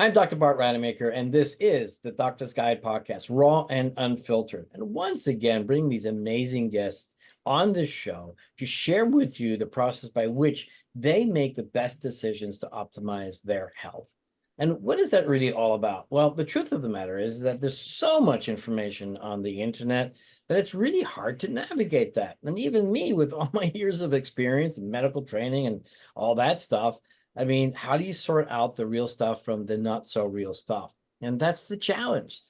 I'm Dr. Bart Rademaker, and this is the Doctor's Guide podcast, Raw and Unfiltered. And once again, bring these amazing guests on this show to share with you the process by which they make the best decisions to optimize their health. And what is that really all about? Well, the truth of the matter is that there's so much information on the internet that it's really hard to navigate that. And even me, with all my years of experience and medical training and all that stuff, I mean, how do you sort out the real stuff from the not so real stuff? And that's the challenge.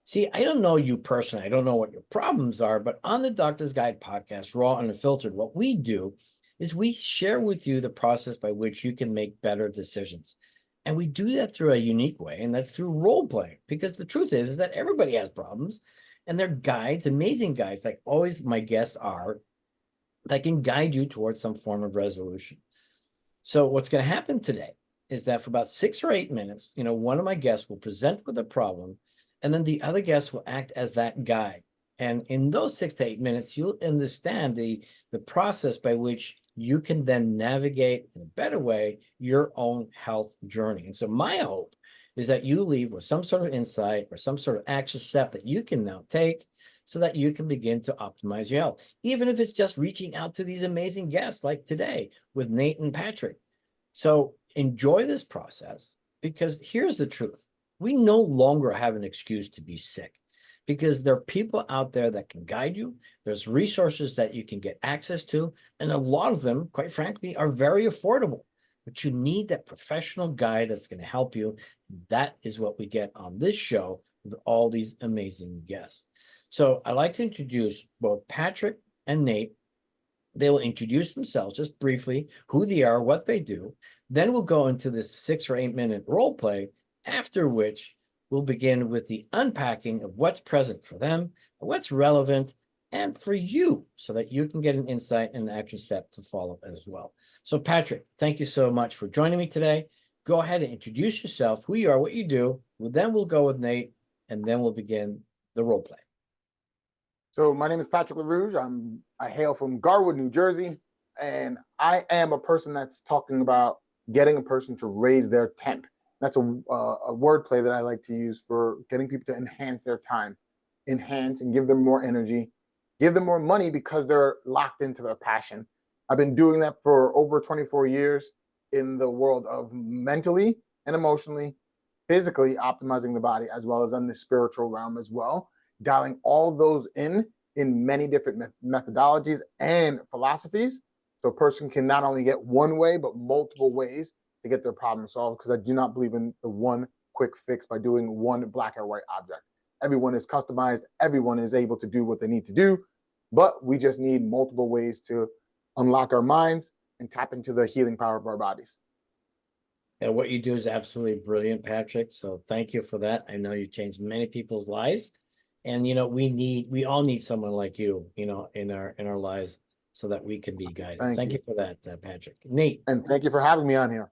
See, I don't know you personally. I don't know what your problems are, but on the Doctor's Guide podcast, Raw and Unfiltered, what we do is we share with you the process by which you can make better decisions. And we do that through a unique way, and that's through role play. Because the truth is that everybody has problems, and they're guides, amazing guides, like always my guests are, that can guide you towards some form of resolution. So what's going to happen today is that for about 6 or 8 minutes, one of my guests will present with a problem, and then the other guest will act as that guide. And in those 6 to 8 minutes, you'll understand the process by which you can then navigate in a better way your own health journey. And so my hope is that you leave with some sort of insight or some sort of action step that you can now take so that you can begin to optimize your health, even if it's just reaching out to these amazing guests like today with Nate and Patrick. So enjoy this process, because here's the truth. We no longer have an excuse to be sick, because there are people out there that can guide you. There's resources that you can get access to, and a lot of them, quite frankly, are very affordable. But you need that professional guide that's going to help you. That is what we get on this show with all these amazing guests. So I'd like to introduce both Patrick and Nate. They will introduce themselves just briefly, who they are, what they do. Then we'll go into this 6 or 8 minute role play, after which we'll begin with the unpacking of what's present for them, what's relevant, and for you, so that you can get an insight and an action step to follow as well. So Patrick, thank you so much for joining me today. Go ahead and introduce yourself, who you are, what you do. Well, then we'll go with Nate, and then we'll begin the role play. So my name is Patrick Lerouge. I hail from Garwood, New Jersey, and I am a person that's talking about getting a person to raise their temp. That's a wordplay that I like to use for getting people to enhance their time, enhance and give them more energy, give them more money because they're locked into their passion. I've been doing that for over 24 years in the world of mentally and emotionally, physically optimizing the body, as well as in the spiritual realm as well, dialing all those in many different methodologies and philosophies. So a person can not only get one way, but multiple ways to get their problem solved, because I do not believe in the one quick fix by doing one black or white object. Everyone is customized. Everyone is able to do what they need to do, but we just need multiple ways to unlock our minds and tap into the healing power of our bodies. And what you do is absolutely brilliant, Patrick. So thank you for that. I know you changed many people's lives. And we all need someone like you, in our lives, so that we can be guided. Thank you for that, Patrick. Nate. And thank you for having me on here.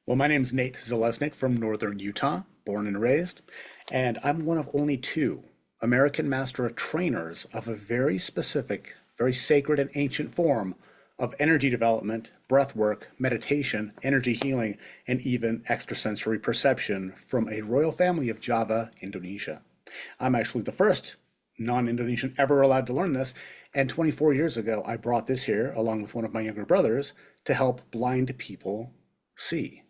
Well, my name is Nate Zaleznick from Northern Utah, born and raised, and I'm one of only two American Master Trainers of a very specific, very sacred and ancient form of energy development, breath work, meditation, energy healing, and even extrasensory perception from a royal family of Java, Indonesia. I'm actually the first non-Indonesian ever allowed to learn this, and 24 years ago I brought this here along with one of my younger brothers to help blind people see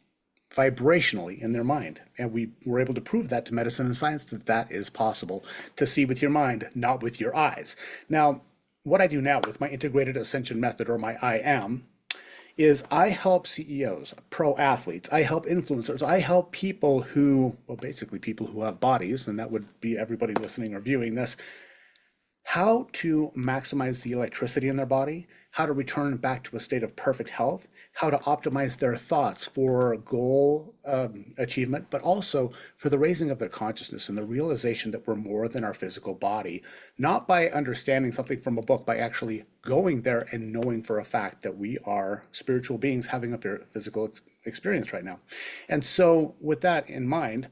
vibrationally in their mind. And we were able to prove that to medicine and science, that that is possible, to see with your mind, not with your eyes. Now, what I do now with my integrated ascension method, or my IAM, is I help CEOs, pro athletes, I help influencers, I help people who, well, basically people who have bodies, and that would be everybody listening or viewing this, how to maximize the electricity in their body, how to return back to a state of perfect health, how to optimize their thoughts for goal achievement, but also for the raising of their consciousness and the realization that we're more than our physical body, not by understanding something from a book, by actually going there and knowing for a fact that we are spiritual beings having a physical experience right now. And so with that in mind,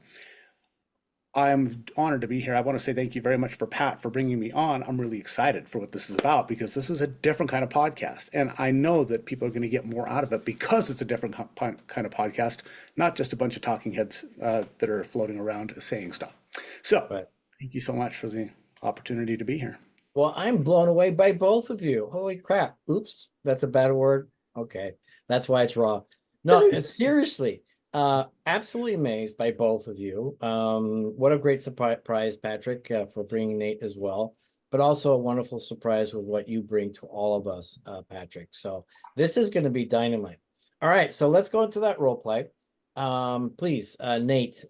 I'm honored to be here. I want to say thank you very much for Pat for bringing me on. I'm really excited for what this is about because this is a different kind of podcast. And I know that people are going to get more out of it because it's a different kind of podcast, not just a bunch of talking heads that are floating around saying stuff. So Right. thank you so much for the opportunity to be here. Well, I'm blown away by both of you. Holy crap. Oops, that's a bad word. Okay. That's why it's raw. No, seriously, absolutely amazed by both of you. What a great surprise, Patrick, for bringing Nate as well, but also a wonderful surprise with what you bring to all of us, Patrick. So this is going to be dynamite. All right, so let's go into that role play. Please, Nate,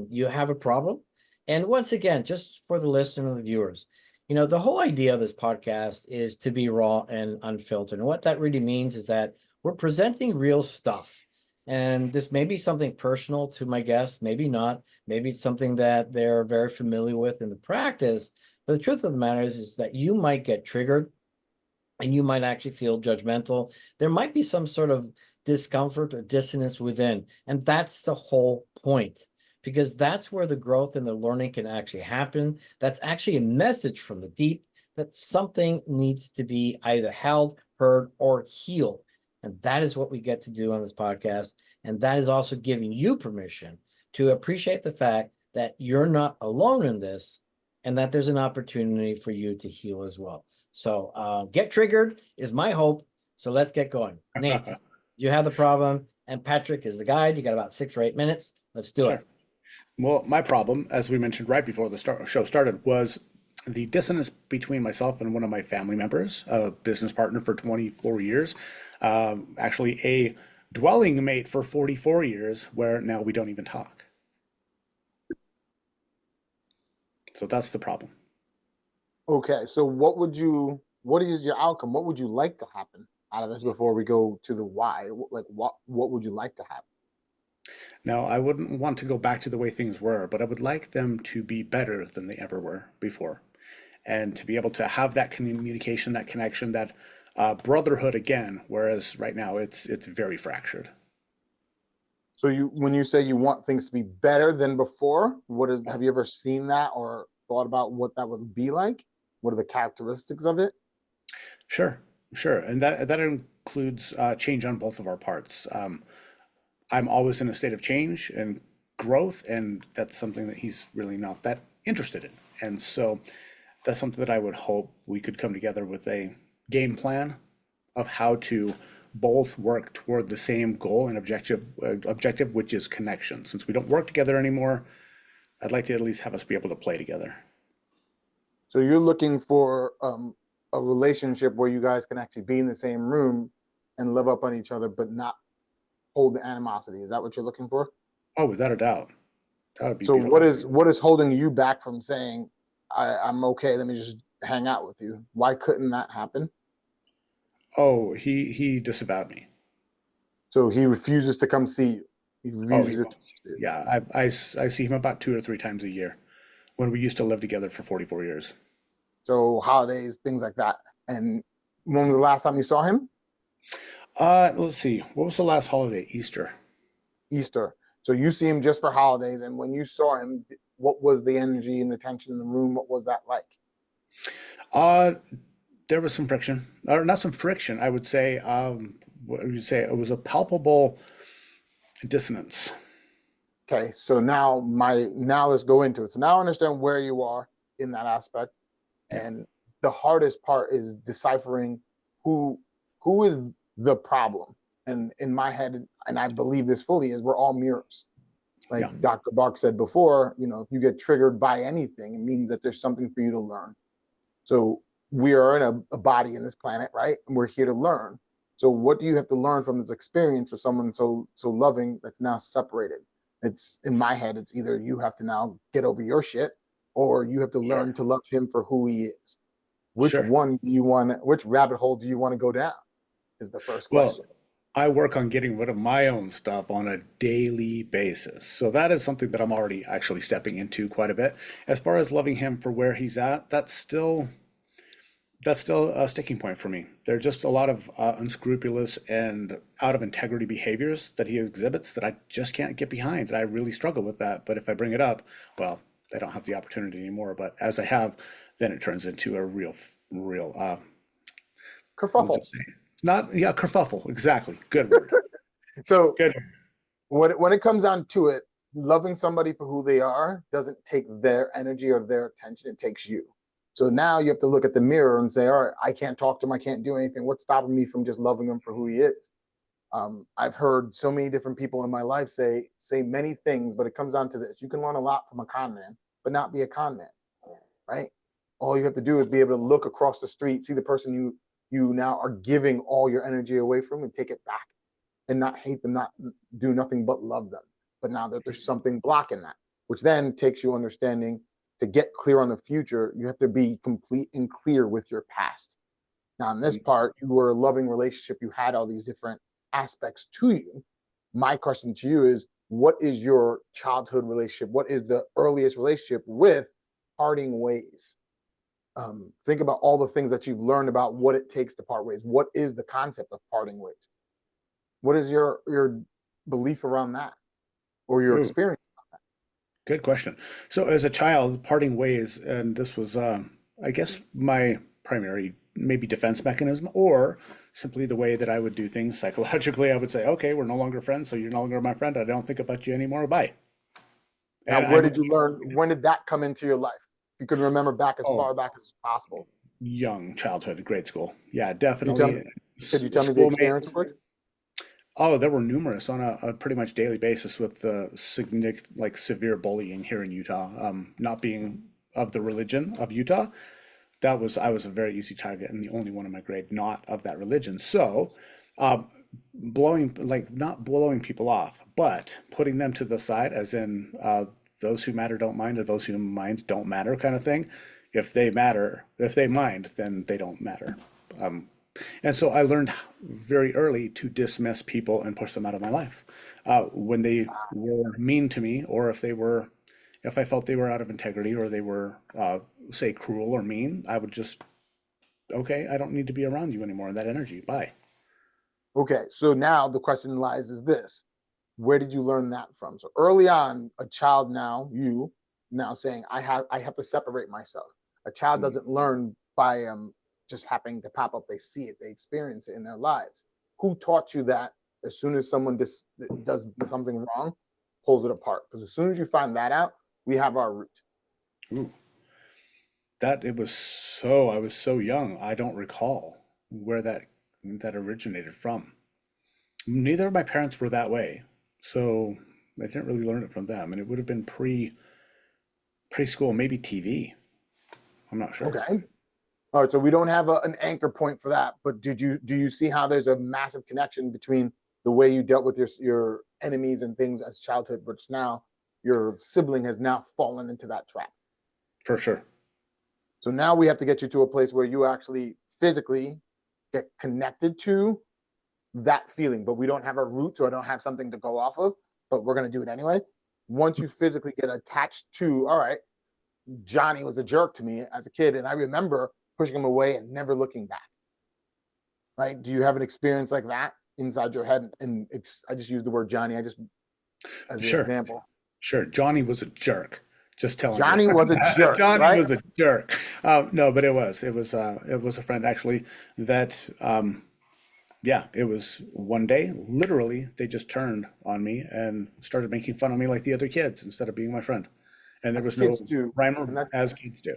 you have a problem. And once again, just for the listener and the viewers, the whole idea of this podcast is to be raw and unfiltered. And what that really means is that we're presenting real stuff. And this may be something personal to my guests, maybe not. Maybe it's something that they're very familiar with in the practice. But the truth of the matter is that you might get triggered and you might actually feel judgmental. There might be some sort of discomfort or dissonance within. And that's the whole point, because that's where the growth and the learning can actually happen. That's actually a message from the deep that something needs to be either held, heard, or healed. And that is what we get to do on this podcast. And that is also giving you permission to appreciate the fact that you're not alone in this and that there's an opportunity for you to heal as well. So get triggered is my hope. So let's get going. Nate, you have the problem, and Patrick is the guide. You got about 6 or 8 minutes. Let's do it. Well, my problem, as we mentioned right before the show started, was the dissonance between myself and one of my family members, a business partner for 24 years, actually a dwelling mate for 44 years, where now we don't even talk. So that's the problem. Okay, so what is your outcome? What would you like to happen out of this before we go to the why? Like what would you like to happen? Now, I wouldn't want to go back to the way things were, but I would like them to be better than they ever were before. And to be able to have that communication, that connection, that brotherhood again, whereas right now it's very fractured. So when you say you want things to be better than before, have you ever seen that or thought about what that would be like? What are the characteristics of it? Sure, sure. And that includes change on both of our parts. I'm always in a state of change and growth, and that's something that he's really not that interested in. And so that's something that I would hope we could come together with a game plan of how to both work toward the same goal and objective, which is connection. Since we don't work together anymore, I'd like to at least have us be able to play together. So you're looking for a relationship where you guys can actually be in the same room and live up on each other, but not hold the animosity. Is that what you're looking for? Oh, without a doubt. That would be So beautiful. what is holding you back from saying, I'm okay, let me just hang out with you? Why couldn't that happen? Oh, he disavowed me. So he refuses to come see you. He Oh, refuses he to won't. talk to you. Yeah, I see him about 2 or 3 times a year when we used to live together for 44 years. So holidays, things like that. And when was the last time you saw him? Let's see. What was the last holiday? Easter. Easter. So you see him just for holidays. And when you saw him, what was the energy and the tension in the room? What was that like? Uh, there was some friction, or not some friction. I would say, what would you say? It was a palpable dissonance. Okay. So now let's go into it. So now I understand where you are in that aspect. Yeah. And the hardest part is deciphering who is the problem. And in my head, and I believe this fully, is we're all mirrors. Like Yeah. Dr. Bach said before, if you get triggered by anything, it means that there's something for you to learn. So we are in a body in this planet, right? And we're here to learn. So what do you have to learn from this experience of someone so loving that's now separated? It's in my head, it's either you have to now get over your shit or you have to Sure. learn to love him for who he is. Sure. Which rabbit hole do you want to go down? Is the first Well, question. I work on getting rid of my own stuff on a daily basis. So that is something that I'm already actually stepping into quite a bit. As far as loving him for where he's at, that's still a sticking point for me. There are just a lot of unscrupulous and out of integrity behaviors that he exhibits that I just can't get behind, and I really struggle with that. But if I bring it up, well, I don't have the opportunity anymore. But as I have, then it turns into a real, what's it Kerfuffle. say? It's not, yeah, kerfuffle. Exactly. Good word. So Good. when it comes down to it, loving somebody for who they are doesn't take their energy or their attention. It takes you. So now you have to look at the mirror and say, all right, I can't talk to him. I can't do anything. What's stopping me from just loving him for who he is? I've heard so many different people in my life say many things, but it comes down to this. You can learn a lot from a con man, but not be a con man, right? All you have to do is be able to look across the street, see the person you now are giving all your energy away from, and take it back, and not hate them, not do nothing but love them. But now that there's something blocking that, which then takes you understanding to get clear on the future, you have to be complete and clear with your past. Now, in this part, you were a loving relationship, you had all these different aspects to you. My question to you is, what is your childhood relationship? What is the earliest relationship with parting ways? Think about all the things that you've learned about what it takes to part ways. What is the concept of parting ways? What is your belief around that, or your Ooh, experience? good question. So as a child, parting ways, and this was, I guess, my primary maybe defense mechanism, or simply the way that I would do things psychologically. I would say, okay, we're no longer friends, so you're no longer my friend. I don't think about you anymore. Bye. Now, And I where would, did you learn? When did that come into your life? You can remember back as oh, far back as possible. young childhood, grade school. Yeah, Can you tell me? definitely. Could you tell me the experience Schoolmates. quick? Oh, there were numerous on a pretty much daily basis with significant, like severe bullying here in Utah. Not being of the religion of Utah, I was a very easy target and the only one in my grade not of that religion. So, um, blowing like not blowing people off, but putting them to the side, as in those who matter don't mind, or those who mind don't matter, kind of thing. If they matter, if they mind, then they don't matter. Um, and so I learned very early to dismiss people and push them out of my life when they were mean to me, or if I felt they were out of integrity, or they were, say, cruel or mean. I would just, okay, I don't need to be around you anymore. That energy, bye. Okay, so now the question lies is this: where did you learn that from? So early on, a child now, you now saying, I have to separate myself. A child Mm. doesn't learn by just happening to pop up. They see it, they experience it in their lives. Who taught you that as soon as someone does something wrong, pulls it apart? Because as soon as you find that out, we have our root. Ooh, I was so young. I don't recall where that originated from. Neither of my parents were that way, so I didn't really learn it from them. And it would have been preschool, maybe TV. I'm not sure. Okay. All right, so we don't have an anchor point for that, but do you see how there's a massive connection between the way you dealt with your enemies and things as childhood, which now your sibling has now fallen into that trap? For sure. So now we have to get you to a place where you actually physically get connected to that feeling, but we don't have a root, so I don't have something to go off of, but we're going to do it anyway. Once you physically get attached to, all right, Johnny was a jerk to me as a kid, and I remember pushing him away and never looking back. Right? Do you have an experience like that inside your head? And I just use the word Johnny. I just as an Sure. example. Sure. Johnny was a jerk. Just telling you. Johnny was a jerk, Johnny right? was a jerk. No, but it was a friend actually that, yeah, it was one day, literally, they just turned on me and started making fun of me like the other kids instead of being my friend. And there As was no kids do, rhyme or and that as kids do.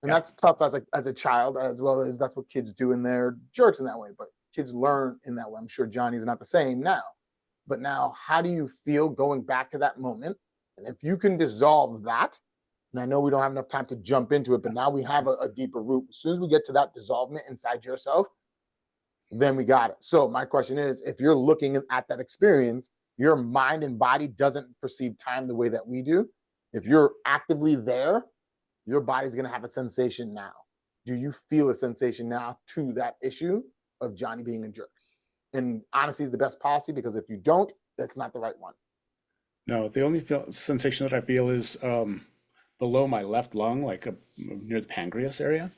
and Yeah, that's tough as a child, as well as that's what kids do, and they're jerks in that way. But kids learn in that way. I'm sure Johnny's not the same now. But now, how do you feel going back to that moment? And if you can dissolve that, and I know we don't have enough time to jump into it, but now we have a deeper root. As soon as we get to that dissolvement inside yourself, then we got it. So my question is, if you're looking at that experience, your mind and body doesn't perceive time the way that we do. If you're actively there, your body's going to have a sensation now. Do you feel a sensation now to that issue of Johnny being a jerk? And honesty is the best policy, because if you don't, that's not the right one. no, the only sensation that I feel is below my left lung, like near the pancreas area.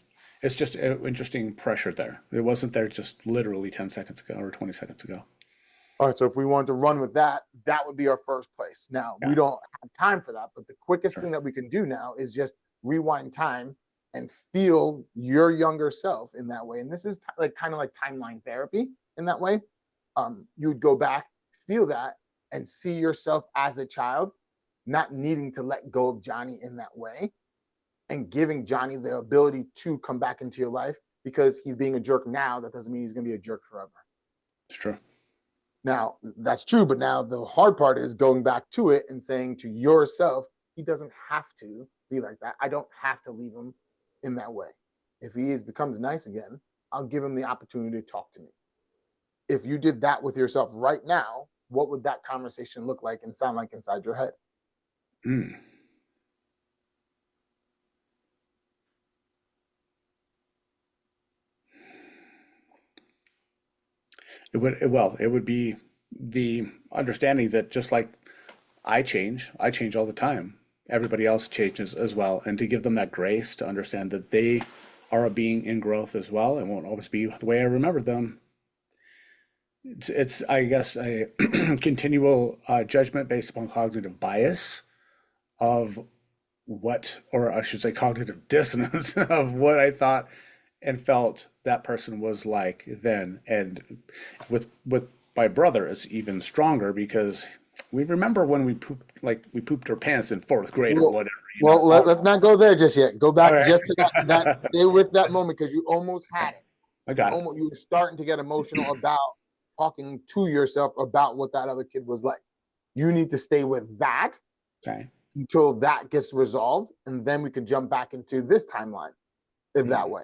It's just interesting pressure there. It wasn't there just literally 10 seconds ago or 20 seconds ago. All right, so if we want to run with that, that would be our first place. Now, we don't have time for that, but the quickest thing that we can do now is just rewind time and feel your younger self in that way. And this is like kind of like timeline therapy in that way. You would go back, feel that, and see yourself as a child, not needing to let go of Johnny in that way, and giving Johnny the ability to come back into your life, because he's being a jerk now. That doesn't mean he's going to be a jerk forever. It's true. Now, that's true, but now the hard part is going back to it and saying to yourself, he doesn't have to be like that. I don't have to leave him in that way. If he becomes nice again, I'll give him the opportunity to talk to me. If you did that with yourself right now, what would that conversation look like and sound like inside your head? It would be the understanding that just like I change all the time. Everybody else changes as well. And to give them that grace to understand that they are a being in growth as well. It won't always be the way I remembered them. It's I guess, a continual judgment based upon cognitive bias of what, or I should say cognitive dissonance of what I thought and felt that person was like then. And with my brother, it's even stronger because we remember when we pooped our pants in fourth grade or whatever. Well, let's not go there just yet. Go back just to that stay with that moment, because you almost had it. I got it. You were starting to get emotional about talking to yourself about what that other kid was like. You need to stay with that until that gets resolved, and then we can jump back into this timeline in that way.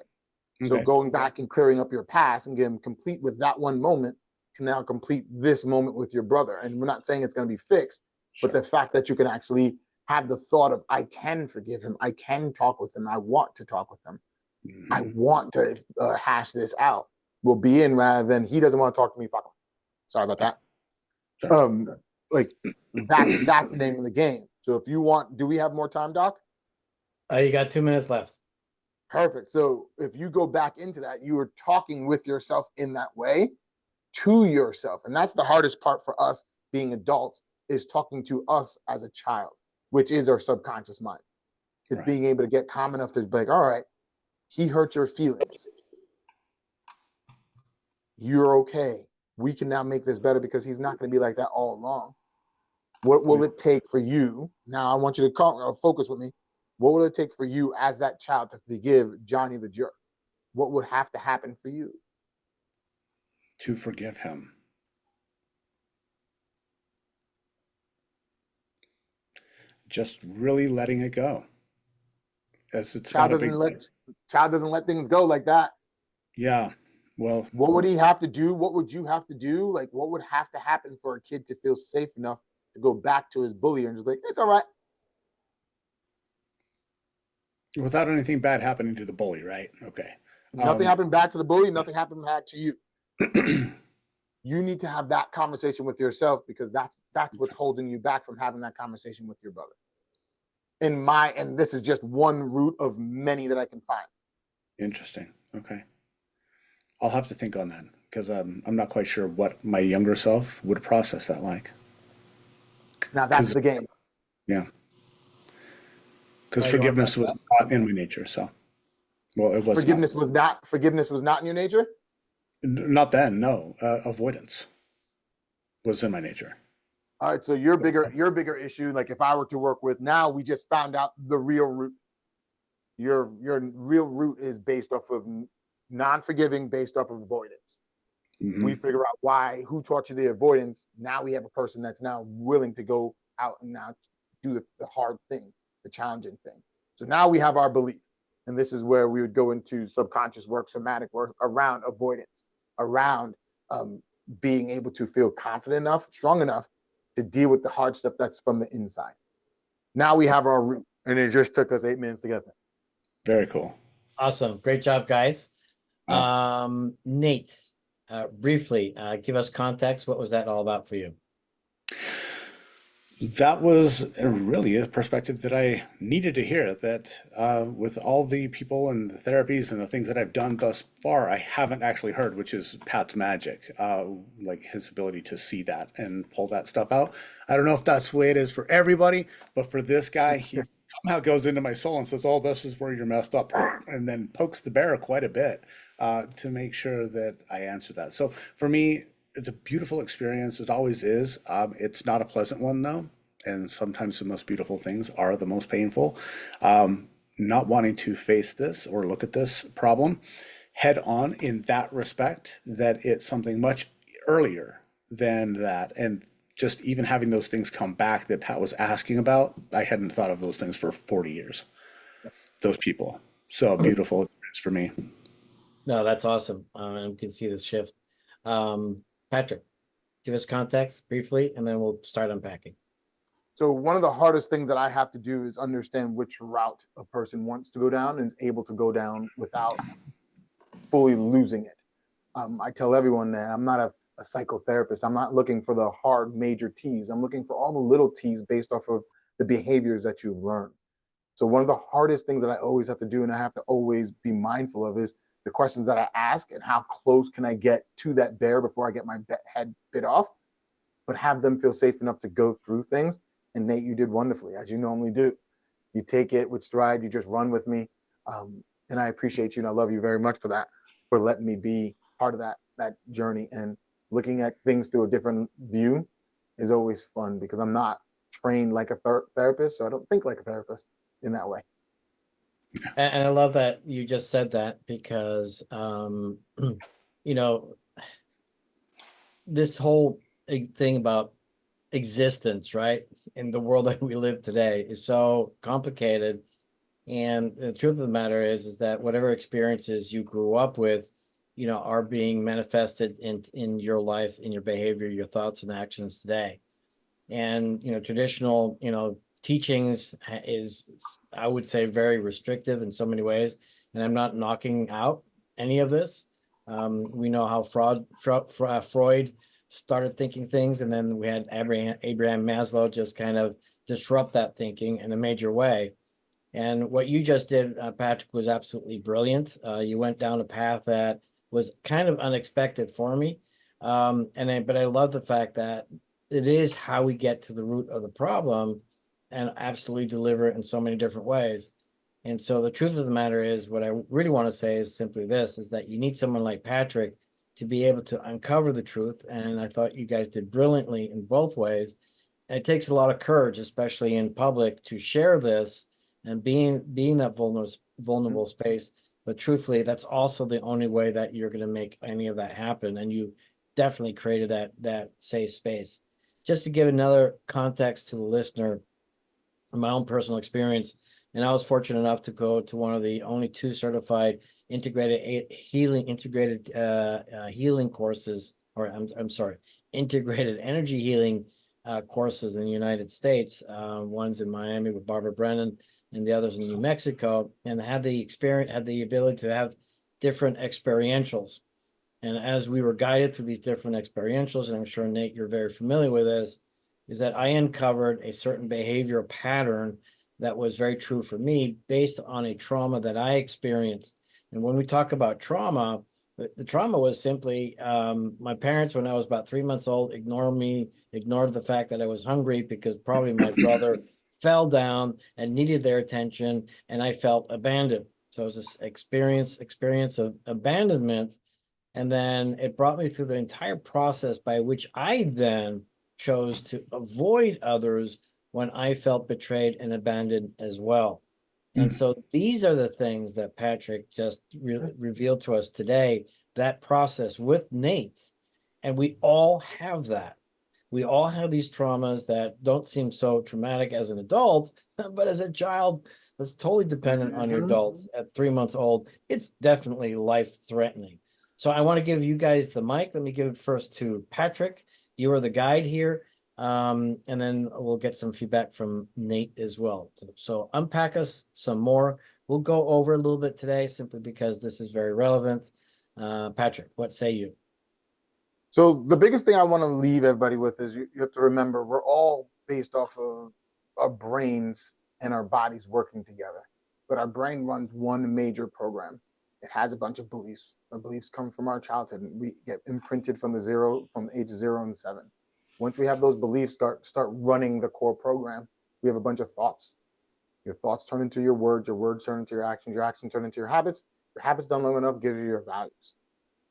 So going back and clearing up your past and getting complete with that one moment can now complete this moment with your brother. And we're not saying it's going to be fixed, but the fact that you can actually have the thought of, I can forgive him, I can talk with him, I want to talk with him, I want to hash this out, will be in, rather than he doesn't want to talk to me, fuck him. Sorry about that. Like that's the name of the game. So if you want, do we have more time, Doc? You got 2 minutes left. Perfect. So if you go back into that, you are talking with yourself in that way to yourself. And that's the hardest part for us being adults, is talking to us as a child, which is our subconscious mind. It's being able to get calm enough to be like, all right, he hurt your feelings. You're okay. We can now make this better, because he's not going to be like that all along. What will it take for you? Now I want you to focus with me. What will it take for you as that child to forgive Johnny the jerk? What would have to happen for you to forgive him? Just really letting it go. As it's child doesn't let things go like that. Yeah. Well, what would he have to do? What would you have to do? Like, what would have to happen for a kid to feel safe enough to go back to his bully and just like, it's all right? Without anything bad happening to the bully, right? Okay. Nothing happened back to the bully. Nothing happened bad to you. You need to have that conversation with yourself, because that's what's holding you back from having that conversation with your brother. And this is just one route of many that I can find. Interesting. Okay. I'll have to think on that, because I'm not quite sure what my younger self would process that like. Now that's the game. Yeah. Because forgiveness was not in my nature, so. Well, it was forgiveness was not in your nature? Not then, no. Avoidance was in my nature. All right, so your bigger issue, like if I were to work with, now we just found out the real root. Your real root is based off of non-forgiving, based off of avoidance. We figure out who taught you the avoidance. Now we have a person that's now willing to go out and now do the hard thing, the challenging thing. So now we have our belief. And this is where we would go into subconscious work, somatic work around avoidance, around being able to feel confident enough, strong enough to deal with the hard stuff that's from the inside. Now we have our root, and it just took us 8 minutes to get there. Very cool. Awesome. Great job, guys. Nate, briefly, give us context. What was that all about for you? That was really a perspective that I needed to hear. That with all the people and the therapies and the things that I've done thus far, I haven't actually heard, which is Pat's magic, like his ability to see that and pull that stuff out. I don't know if that's the way it is for everybody, but for this guy, he somehow goes into my soul and says, "Oh, this is where you're messed up," and then pokes the bear quite a bit to make sure that I answer that. So for me, it's a beautiful experience. It always is. It's not a pleasant one though, and sometimes the most beautiful things are the most painful. Not wanting to face this or look at this problem head on in that respect, that it's something much earlier than that. And just even having those things come back that Pat was asking about, I hadn't thought of those things for 40 years, those people. So beautiful experience for me. No, that's awesome. And we can see the shift. Patrick, give us context briefly, and then we'll start unpacking. So one of the hardest things that I have to do is understand which route a person wants to go down and is able to go down without fully losing it. I tell everyone that I'm not a psychotherapist. I'm not looking for the hard major T's. I'm looking for all the little T's based off of the behaviors that you've learned. So one of the hardest things that I always have to do and I have to always be mindful of is the questions that I ask and how close can I get to that bear before I get my head bit off, but have them feel safe enough to go through things. And Nate, you did wonderfully, as you normally do. You take it with stride. You just run with me. And I appreciate you and I love you very much for that, for letting me be part of that journey. And looking at things through a different view is always fun because I'm not trained like a therapist, so I don't think like a therapist in that way. And I love that you just said that because, you know, this whole thing about existence, right, in the world that we live today is so complicated. And the truth of the matter is that whatever experiences you grew up with, are being manifested in your life, in your behavior, your thoughts and actions today. And traditional teachings is, I would say, very restrictive in so many ways, and I'm not knocking out any of this. We know how Freud started thinking things, and then we had Abraham Maslow just kind of disrupt that thinking in a major way. And what you just did, Patrick, was absolutely brilliant. You went down a path that was kind of unexpected for me. But I love the fact that it is how we get to the root of the problem and absolutely deliver it in so many different ways. And so the truth of the matter is, what I really want to say is simply this, is that you need someone like Patrick to be able to uncover the truth. And I thought you guys did brilliantly in both ways. It takes a lot of courage, especially in public, to share this and being that vulnerable space. But truthfully, that's also the only way that you're going to make any of that happen. And you definitely created that safe space. Just to give another context to the listener, my own personal experience, and I was fortunate enough to go to one of the only two certified integrated healing courses, or I'm sorry, integrated energy healing courses in the United States. One's in Miami with Barbara Brennan, and the others in New Mexico, and had the ability to have different experientials. And as we were guided through these different experientials, and I'm sure, Nate, you're very familiar with this, is that I uncovered a certain behavioral pattern that was very true for me based on a trauma that I experienced. And when we talk about trauma, the trauma was simply my parents, when I was about 3 months old, ignored the fact that I was hungry because probably my brother fell down and needed their attention, and I felt abandoned. So it was this experience of abandonment. And then it brought me through the entire process by which I then chose to avoid others when I felt betrayed and abandoned as well. And so these are the things that Patrick just revealed to us today, that process with Nate. And we all have that. We all have these traumas that don't seem so traumatic as an adult, but as a child, that's totally dependent on your adults. At 3 months old, it's definitely life-threatening. So I want to give you guys the mic. Let me give it first to Patrick. You are the guide here. And then we'll get some feedback from Nate as well. So unpack us some more. We'll go over a little bit today simply because this is very relevant. Patrick, what say you? So the biggest thing I want to leave everybody with is you have to remember we're all based off of our brains and our bodies working together. But our brain runs one major program. It has a bunch of beliefs. Our beliefs come from our childhood, and we get imprinted from the age 0 and 7. Once we have those beliefs start running the core program, we have a bunch of thoughts. Your thoughts turn into your words turn into your actions turn into your habits done long enough gives you your values.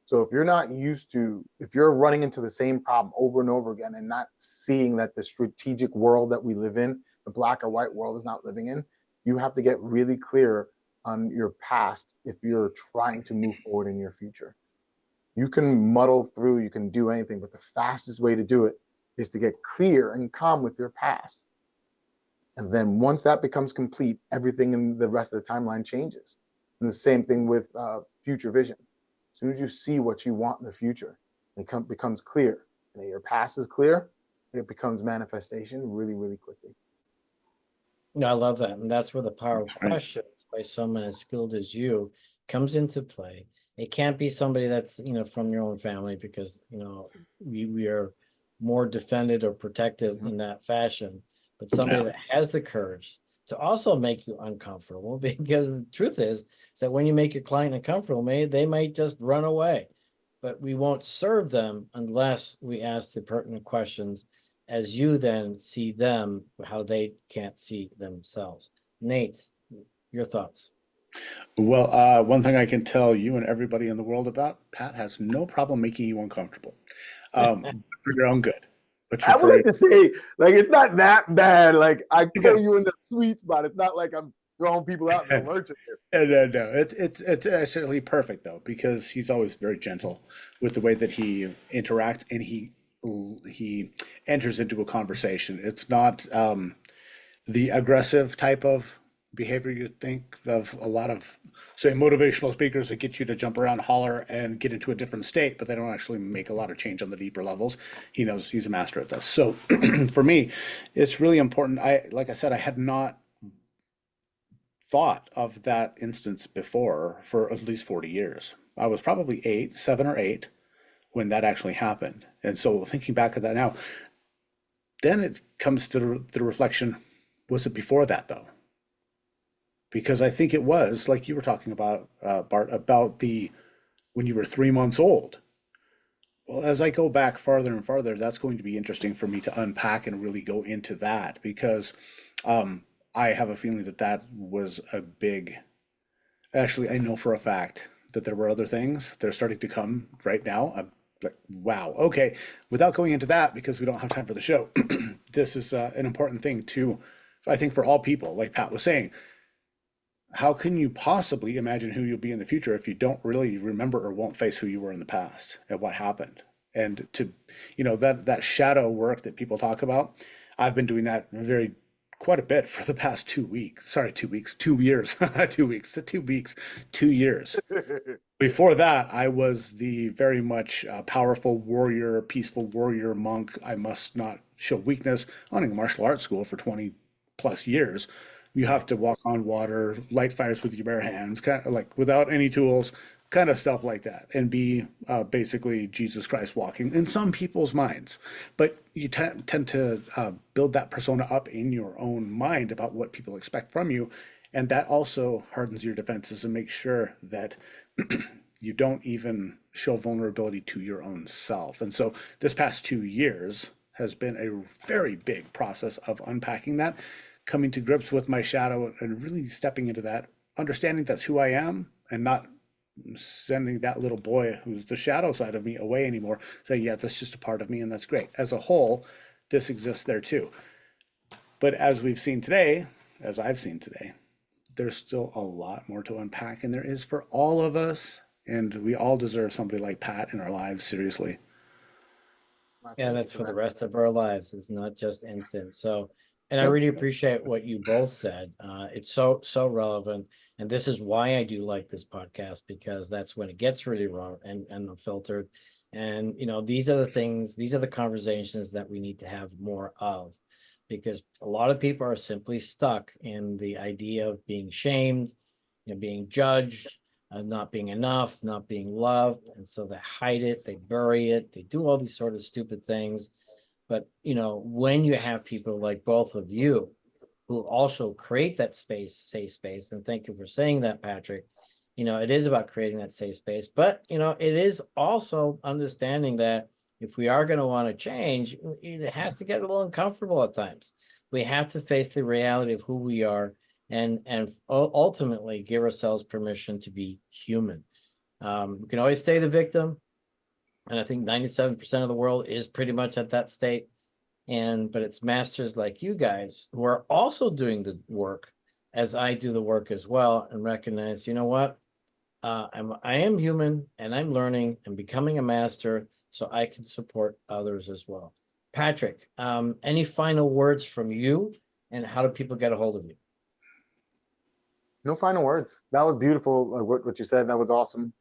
So if you're running into the same problem over and over again and not seeing that the strategic world that we live in, the black or white world is not living in, you have to get really clear on your past if you're trying to move forward in your future. You can muddle through, you can do anything, but the fastest way to do it is to get clear and calm with your past. And then once that becomes complete, everything in the rest of the timeline changes. And the same thing with future vision. As soon as you see what you want in the future, it becomes clear. And your past is clear, it becomes manifestation really, really quickly. No, I love that. And that's where the power of Right. questions by someone as skilled as you comes into play. It can't be somebody that's, from your own family, because, we are more defended or protective in that fashion, but somebody Yeah. that has the courage to also make you uncomfortable, because the truth is that when you make your client uncomfortable, they might just run away, but we won't serve them unless we ask the pertinent questions, as you then see them how they can't see themselves. Nate, your thoughts? Well, one thing I can tell you and everybody in the world about, Pat has no problem making you uncomfortable, for your own good. But I you're would very, like to say, like, it's not that bad. Like, I pull you in the sweet spot. It's not like I'm throwing people out in the lurch here. no. It's actually perfect though, because he's always very gentle with the way that he interacts, and he enters into a conversation. It's not the aggressive type of behavior you think of a lot of, say, motivational speakers that get you to jump around, holler, and get into a different state, but they don't actually make a lot of change on the deeper levels. He knows, he's a master at this. So for me, it's really important. Like I said, I had not thought of that instance before for at least 40 years. I was probably 7 or 8 when that actually happened. And so thinking back at that now, then it comes to the reflection, was it before that though? Because I think it was, like you were talking about, Bart, about when you were 3 months old. Well, as I go back farther and farther, that's going to be interesting for me to unpack and really go into that, because um, I have a feeling that that was a big. Actually, I know for a fact that there were other things. They're starting to come right now. I'm like, wow, okay. Without going into that, because we don't have time for the show, this is an important thing to, I think, for all people, like Pat was saying. How can you possibly imagine who you'll be in the future if you don't really remember or won't face who you were in the past and what happened? And that shadow work that people talk about, I've been doing that quite a bit for the past 2 weeks. Sorry, 2 weeks, 2 years, 2 weeks, 2 weeks, 2 years. Before that, I was the very much powerful warrior, peaceful warrior monk. I must not show weakness. Owning a martial arts school for 20 plus years, you have to walk on water, light fires with your bare hands, kind of like without any tools, kind of stuff like that, and be basically Jesus Christ walking in some people's minds. But you tend to build that persona up in your own mind about what people expect from you. And that also hardens your defenses and makes sure that you don't even show vulnerability to your own self. And so this past 2 years has been a very big process of unpacking that, coming to grips with my shadow and really stepping into that, understanding that's who I am, and not sending that little boy who's the shadow side of me away anymore, saying, yeah, that's just a part of me and that's great. As a whole, this exists there too. But as we've seen today, as I've seen today, there's still a lot more to unpack, and there is for all of us. And we all deserve somebody like Pat in our lives, seriously. Yeah, that's for the rest of our lives. It's not just instant. So, and I Yep. really appreciate what you both said. It's so relevant, and this is why I do like this podcast, because that's when it gets really raw and unfiltered. And these are the things, these are the conversations that we need to have more of, because a lot of people are simply stuck in the idea of being shamed, being judged, not being enough, not being loved. And so they hide it, they bury it, they do all these sort of stupid things. But, when you have people like both of you who also create that safe space, and thank you for saying that, Patrick, it is about creating that safe space, but, it is also understanding that if we are going to want to change, it has to get a little uncomfortable at times. We have to face the reality of who we are and ultimately give ourselves permission to be human. We can always stay the victim. And I think 97% of the world is pretty much at that state. But it's masters like you guys who are also doing the work as I do the work as well, and recognize, you know what? I am human and I'm learning and becoming a master so I can support others as well. Patrick, any final words from you, and how do people get a hold of you? No final words. That was beautiful. What you said, that was awesome.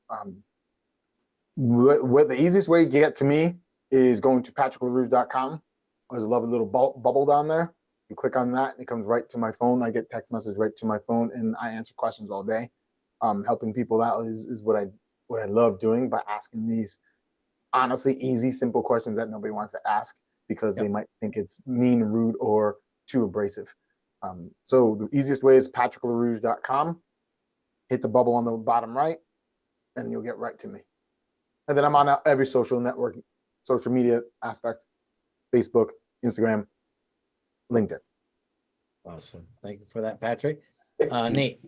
What the easiest way to get to me is going to patricklerouge.com. There's a lovely little bubble down there. You click on that, and it comes right to my phone. I get text messages right to my phone, and I answer questions all day. Helping people out is what I love doing, by asking these honestly easy, simple questions that nobody wants to ask because they might think it's mean, rude, or too abrasive. So the easiest way is patricklerouge.com. Hit the bubble on the bottom right, and you'll get right to me. And then I'm on every social network, social media aspect: Facebook, Instagram, LinkedIn. Awesome. Thank you for that, Patrick. Nate.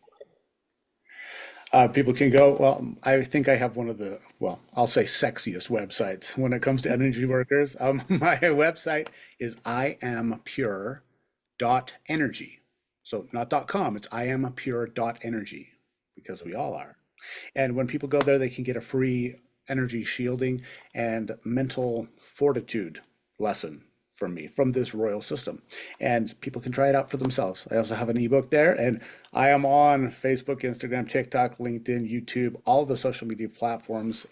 People can go, well, I think I have one of the, well, I'll say sexiest websites when it comes to energy workers. My website is iampure.energy. So not .com, it's iampure.energy, because we all are. And when people go there, they can get a free energy shielding and mental fortitude lesson from me, from this royal system. And people can try it out for themselves. I also have an ebook there, and I am on Facebook, Instagram, TikTok, LinkedIn, YouTube, all the social media platforms.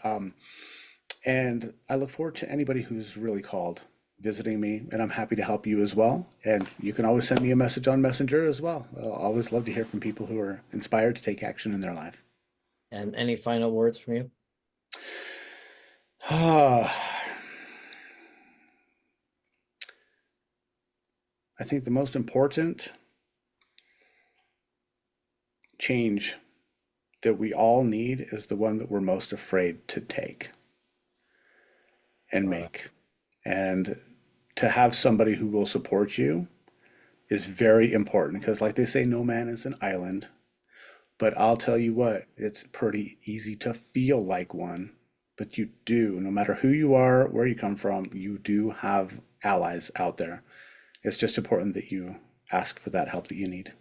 And I look forward to anybody who's really called visiting me, and I'm happy to help you as well. And you can always send me a message on Messenger as well. I'll always love to hear from people who are inspired to take action in their life. And any final words from you? I think the most important change that we all need is the one that we're most afraid to take and make. And to have somebody who will support you is very important, because like they say, no man is an island. But I'll tell you what, it's pretty easy to feel like one, but you do, no matter who you are, where you come from, you do have allies out there. It's just important that you ask for that help that you need.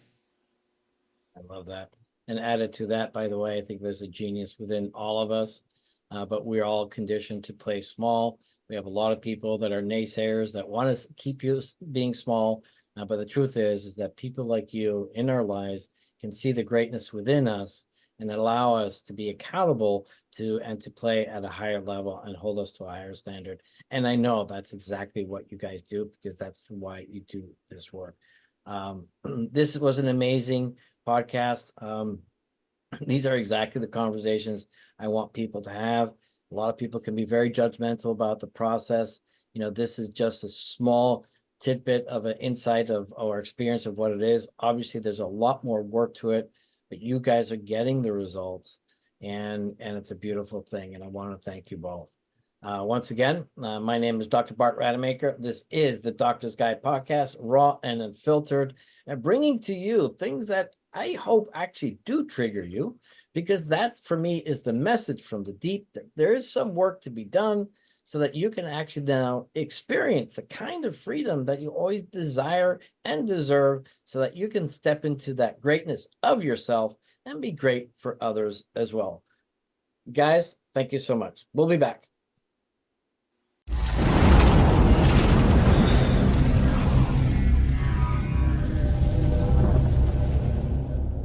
I love that. And added to that, by the way, I think there's a genius within all of us, but we're all conditioned to play small. We have a lot of people that are naysayers that want to keep you being small. But the truth is that people like you in our lives can see the greatness within us and allow us to be accountable and to play at a higher level and hold us to a higher standard. And I know that's exactly what you guys do, because that's why you do this work. This was an amazing podcast. These are exactly the conversations I want people to have. A lot of people can be very judgmental about the process. This is just a small tidbit of an insight of our experience of what it is. Obviously, there's a lot more work to it, but you guys are getting the results, and it's a beautiful thing. And I want to thank you both. Once again, my name is Dr. Bart Rademaker. This is the Doctor's Guide podcast, raw and unfiltered, and bringing to you things that I hope actually do trigger you, because that for me is the message from the deep, that there is some work to be done so that you can actually now experience the kind of freedom that you always desire and deserve, so that you can step into that greatness of yourself and be great for others as well. Guys, thank you so much. We'll be back.